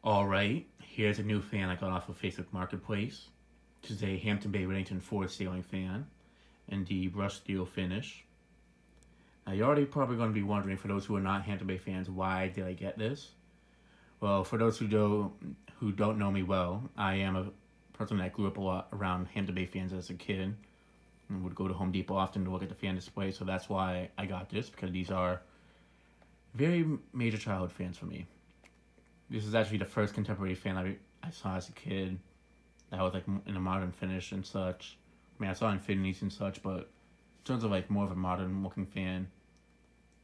Alright, here's a new fan I got off of Facebook Marketplace. This is a Hampton Bay Redington forward ceiling fan in the brushed steel finish. Now you're already probably going to be wondering, for those who are not Hampton Bay fans, why did I get this? Well, for those who don't know me well, I am a person that grew up a lot around Hampton Bay fans as a kid and would go to Home Depot often to look at the fan display, so that's why I got this, because these are very major childhood fans for me. This is actually the first contemporary fan I saw as a kid that was like in a modern finish and such. I mean, I saw Infinities and such, but in terms of like more of a modern looking fan,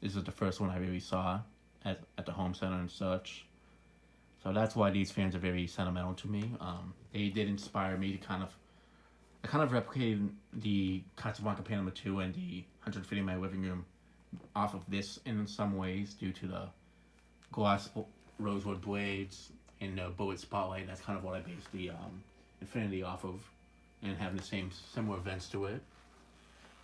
this is the first one I really saw at the home center and such. So that's why these fans are very sentimental to me. They did inspire me to I kind of replicated the Casablanca Panama 2 and the 150 in my living room off of this in some ways due to the gloss rosewood blades and the bullet spotlight. That's kind of what I based the Infinity off of, and having the similar vents to it.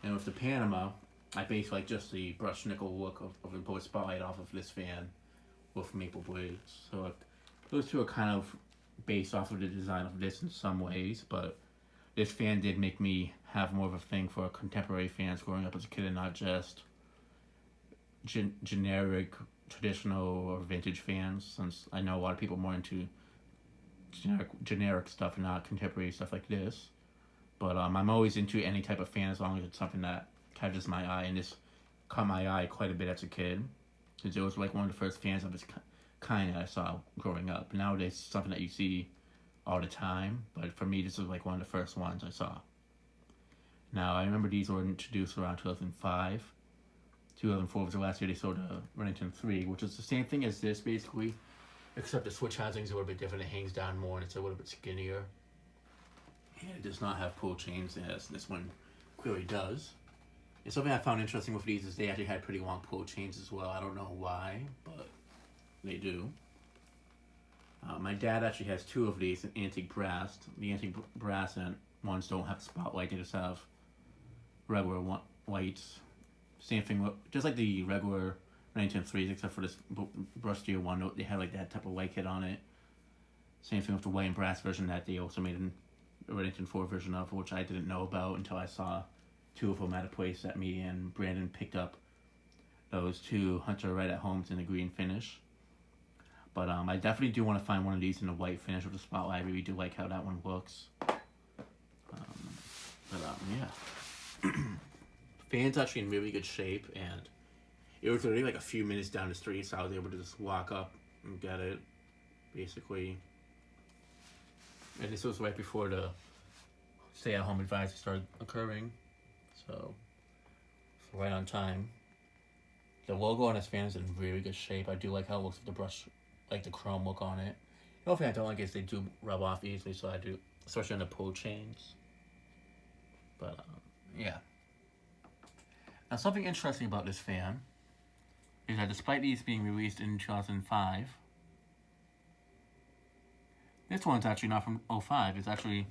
And with the Panama, I based like just the brushed nickel look of the bullet spotlight off of this fan with maple blades. So like, those two are kind of based off of the design of this in some ways, but this fan did make me have more of a thing for contemporary fans growing up as a kid and not just generic, traditional, or vintage fans, since I know a lot of people are more into generic stuff and not contemporary stuff like this. But I'm always into any type of fan as long as it's something that catches my eye, and this caught my eye quite a bit as a kid, because it was like one of the first fans of its kind that I saw growing up. Nowadays, it's something that you see all the time, but for me, this was like one of the first ones I saw. Now, I remember these were introduced around 2005. 2004 was the last year they sold a Redington 3, which is the same thing as this, basically, except the switch housing is a little bit different. It hangs down more, and it's a little bit skinnier. And it does not have pull chains, as this one clearly does. And something I found interesting with these is they actually had pretty long pull chains as well. I don't know why, but they do. My dad actually has two of these in antique brass. The antique brass and ones don't have a spotlight, they just have regular lights. Same thing, just like the regular 1903s, except for this brushed steel one, they have like that type of light kit on it. Same thing with the white and brass version that they also made a Redington 4 version of, which I didn't know about until I saw two of them at a place that me and Brandon picked up those two Hunter right at homes in the green finish. But I definitely do want to find one of these in the white finish with the spotlight. I really do like how that one looks. Yeah. Fan's actually in really good shape, and it was already like a few minutes down the street, so I was able to just walk up and get it, basically. And this was right before the stay-at-home advice started occurring, so it's right on time. The logo on this fan is in really good shape. I do like how it looks with the brush, like the chrome look on it. The only thing I don't like is they do rub off easily, so I do, especially on the pull chains. But yeah. Now, something interesting about this fan is that despite these being released in 2005, this one's actually not from 05. It's actually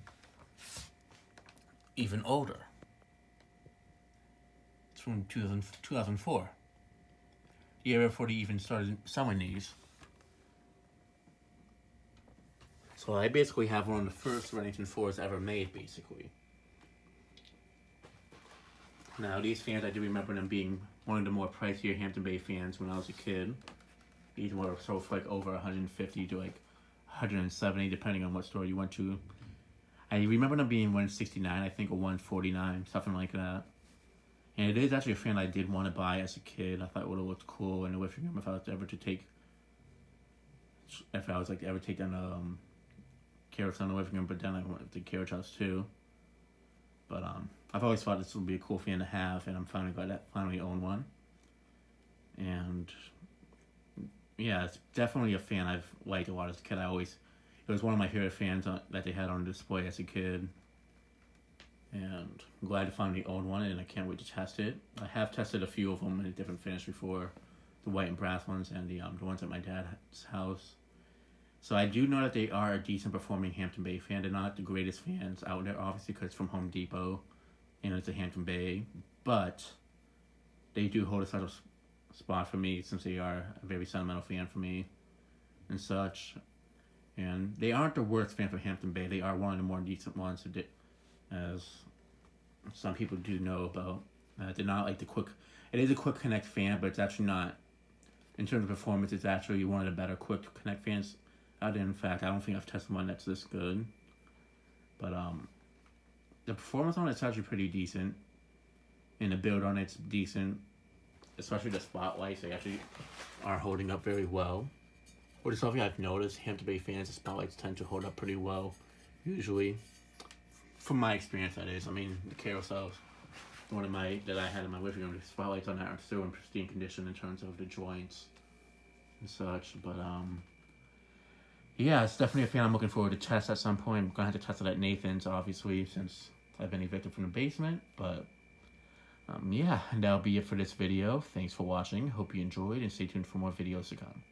even older. It's from 2004. The year before they even started selling these. So I basically have one of the first Redington 4s ever made, basically. Now, these fans, I do remember them being one of the more pricier Hampton Bay fans when I was a kid. These were sold for like over 150 to like 170, depending on what store you went to. I remember them being 169, I think, or 149, something like that. And it is actually a fan I did want to buy as a kid. I thought it would have looked cool in the living room if I was ever to take, ever take down carriage on the living room, but then I wanted the carriage house too. But I've always thought this would be a cool fan to have, and I'm finally glad I finally own one. And yeah, it's definitely a fan I've liked a lot as a kid. It was one of my favorite fans that they had on display as a kid. And I'm glad to finally own one, and I can't wait to test it. I have tested a few of them in a different finish before, the white and brass ones and the ones at my dad's house. So I do know that they are a decent performing Hampton Bay fan. They're not the greatest fans out there, obviously, because it's from Home Depot, and it's a Hampton Bay. But they do hold a special spot for me, since they are a very sentimental fan for me and such. And they aren't the worst fan for Hampton Bay. They are one of the more decent ones, as some people do know about. They're not like the quick. It is a quick connect fan, but it's actually not. In terms of performance, it's actually one of the better quick connect fans. In fact, I don't think I've tested one that's this good. But the performance on it's actually pretty decent, and the build on it's decent. Especially the spotlights, they actually are holding up very well. Which is something I've noticed. Hampton Bay fans, the spotlights tend to hold up pretty well, usually. From my experience, that is. I mean, the carousels, that I had in my living room, the spotlights on that are still in pristine condition in terms of the joints and such. But yeah, it's definitely a fan I'm looking forward to test at some point. I'm gonna have to test it at Nathan's, obviously, since I've been evicted from the basement. But yeah, and that'll be it for this video. Thanks for watching. Hope you enjoyed, and stay tuned for more videos to come.